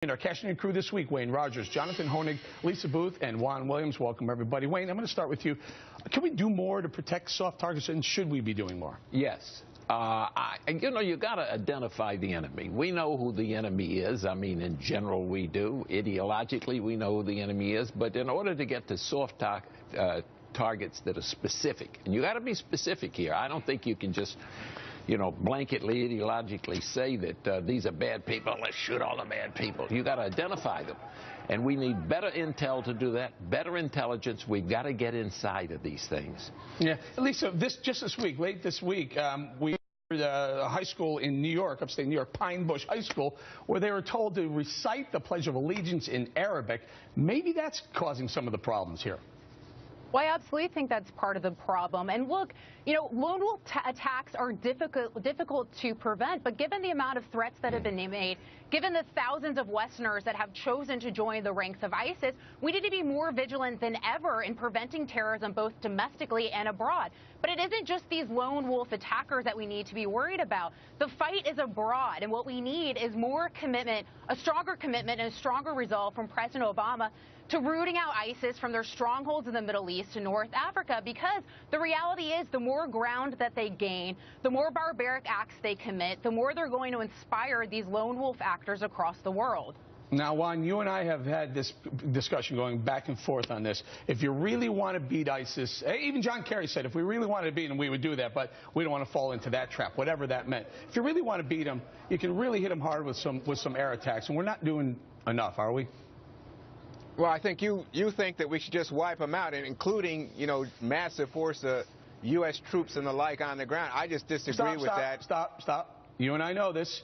In our Cashin crew this week, Wayne Rogers, Jonathan Honig, Lisa Booth, and Juan Williams. Welcome, everybody. Wayne, I'm going to start with you. Can we do more to protect soft targets, and should we be doing more? Yes. You got to identify the enemy. We know who the enemy is. I mean, in general, we do. Ideologically, we know who the enemy is. But in order to get to soft targets that are specific, and you got to be specific here. I don't think you can just, blanketly, ideologically say that these are bad people. Let's shoot all the bad people. You got to identify them. And we need better intel to do that, better intelligence. We've got to get inside of these things. Yeah. Lisa, late this week, we were at a high school in New York, upstate New York, Pine Bush High School, where they were told to recite the Pledge of Allegiance in Arabic. Maybe that's causing some of the problems here. Well, I absolutely think that's part of the problem. And look, lone wolf attacks are difficult to prevent, but given the amount of threats that have been made, given the thousands of Westerners that have chosen to join the ranks of ISIS, we need to be more vigilant than ever in preventing terrorism both domestically and abroad. But it isn't just these lone wolf attackers that we need to be worried about. The fight is abroad, and what we need is more commitment, a stronger commitment and a stronger resolve from President Obama to rooting out ISIS from their strongholds in the Middle East to North Africa, because the reality is the more ground that they gain, the more barbaric acts they commit, the more they're going to inspire these lone wolf actors across the world. Now, Juan, you and I have had this discussion going back and forth on this. If you really want to beat ISIS, even John Kerry said if we really wanted to beat them, we would do that, but we don't want to fall into that trap, whatever that meant. If you really want to beat them, you can really hit them hard with some air attacks, and we're not doing enough, are we? Well, I think you think that we should just wipe them out, and including, massive force of U.S. troops and the like on the ground. I just disagree with that. Stop. You and I know this.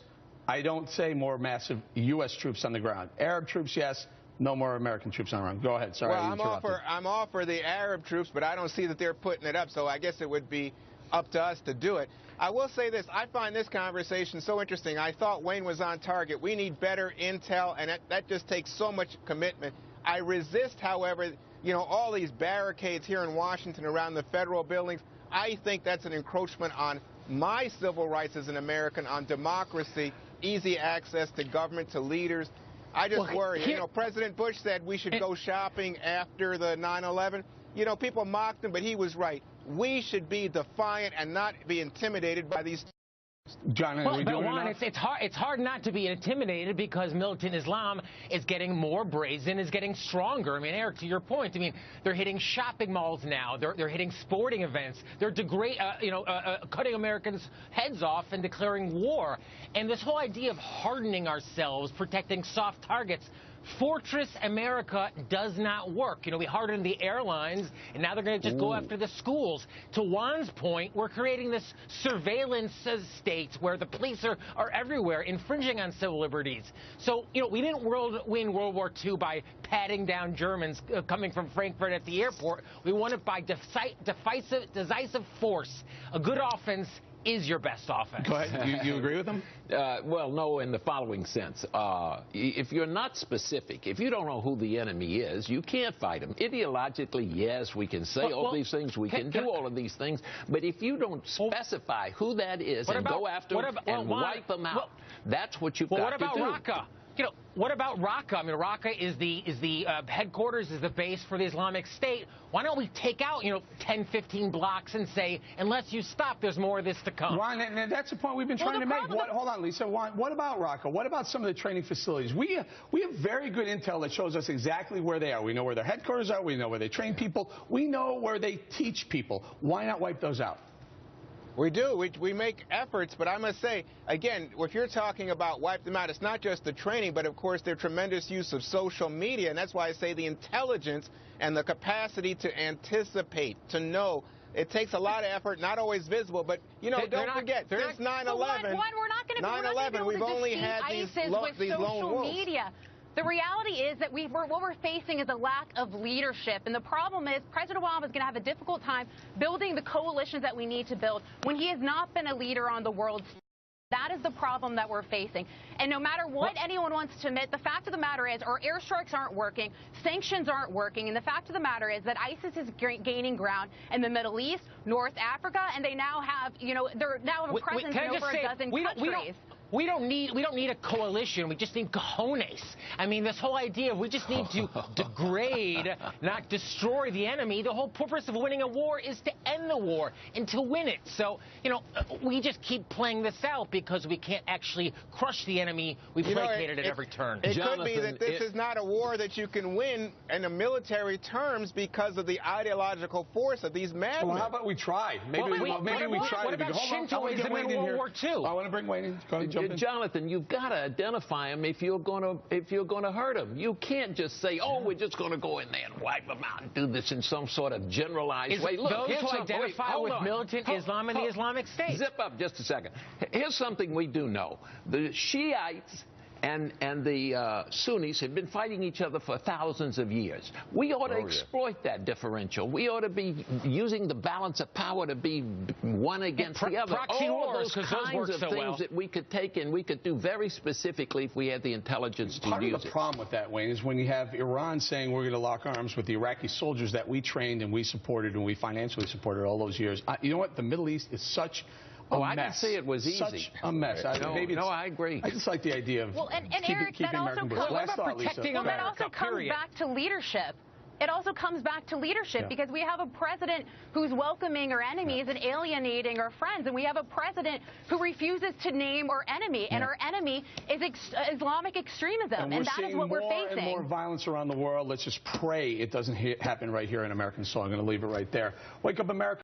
I don't say more massive U.S. troops on the ground. Arab troops, yes. No more American troops on the ground. Go ahead. Sorry. Well, I'm all for the Arab troops, but I don't see that they're putting it up, so I guess it would be up to us to do it. I will say this. I find this conversation so interesting. I thought Wayne was on target. We need better intel, and that just takes so much commitment. I resist, however, all these barricades here in Washington around the federal buildings. I think that's an encroachment on my civil rights as an American, on democracy, easy access to government, to leaders. I just worry. President Bush said we should go shopping after the 9/11. People mocked him, but he was right. We should be defiant and not be intimidated by these. John, it's hard not to be intimidated because militant Islam is getting more brazen, is getting stronger. I mean, Eric, to your point, I mean, they're hitting shopping malls now. They're hitting sporting events. They're cutting Americans' heads off and declaring war. And this whole idea of hardening ourselves, protecting soft targets, Fortress America does not work. We hardened the airlines, and now they're going to just go after the schools. To Juan's point, we're creating this surveillance state where the police are everywhere, infringing on civil liberties. So, we didn't win World War II by patting down Germans coming from Frankfurt at the airport. We won it by decisive force. A good offense is your best offense. Go ahead. You agree with him? Well, no, in the following sense. If you're not specific, if you don't know who the enemy is, you can't fight him. Ideologically, yes, we can say all these things, we can do all of these things, but if you don't specify who that is and go after them and wipe them out, that's what you've got to do. What about Raqqa? What about Raqqa? I mean, Raqqa is the headquarters, is the base for the Islamic State. Why don't we take out, 10, 15 blocks and say, unless you stop, there's more of this to come? Ron, and that's the point we've been trying to make. Hold on, Lisa. What about Raqqa? What about some of the training facilities? We have very good intel that shows us exactly where they are. We know where their headquarters are. We know where they train people. We know where they teach people. Why not wipe those out? We do. We make efforts, but I must say, again, if you're talking about wipe them out, it's not just the training, but, of course, their tremendous use of social media, and that's why I say the intelligence and the capacity to anticipate, to know. It takes a lot of effort, not always visible, but, don't forget, since 9/11, we've only had these lone wolves. The reality is that what we're facing is a lack of leadership. And the problem is President Obama is going to have a difficult time building the coalitions that we need to build when he has not been a leader on the world stage. That is the problem that we're facing. And no matter what anyone wants to admit, the fact of the matter is our airstrikes aren't working, sanctions aren't working, and the fact of the matter is that ISIS is gaining ground in the Middle East, North Africa, and they now have, they're now have a presence in over a dozen countries. We don't need a coalition. We just need cojones. I mean, this whole idea of we just need to degrade, not destroy the enemy. The whole purpose of winning a war is to end the war and to win it. So, you know, we just keep playing this out because we can't actually crush the enemy. We placate it at every turn. It could be that this is not a war that you can win in the military terms because of the ideological force of these madmen. Well, how about we try? Maybe we try. What about Shintoism in World War II? I want to bring Wayne in. Go ahead, jump in. Jonathan, you've got to identify them if you're going to hurt them. You can't just say, "Oh, we're just going to go in there and wipe them out and do this in some sort of generalized way." Look, those who identify with militant Islam and the Islamic State. Zip up just a second. Here's something we do know: the Shiites and the Sunnis have been fighting each other for thousands of years. We ought to exploit that differential. We ought to be using the balance of power to be one against the other. Proxy All wars, those kinds of things that we could take and we could do very specifically if we had the intelligence to use it. Part of the problem with that, Wayne, is when you have Iran saying we're going to lock arms with the Iraqi soldiers that we trained and we supported and we financially supported all those years. You know what? The Middle East is such a mess. I didn't say it was easy. Such a mess. No, I agree. I just like the idea of keeping American business. What about protecting America? That also comes back to leadership. It also comes back to leadership because we have a president who's welcoming our enemies and alienating our friends, and we have a president who refuses to name our enemy, and our enemy is Islamic extremism, and that is what we're facing. We're seeing more and more violence around the world. Let's just pray it doesn't happen right here in American soil. I'm going to leave it right there. Wake Up America.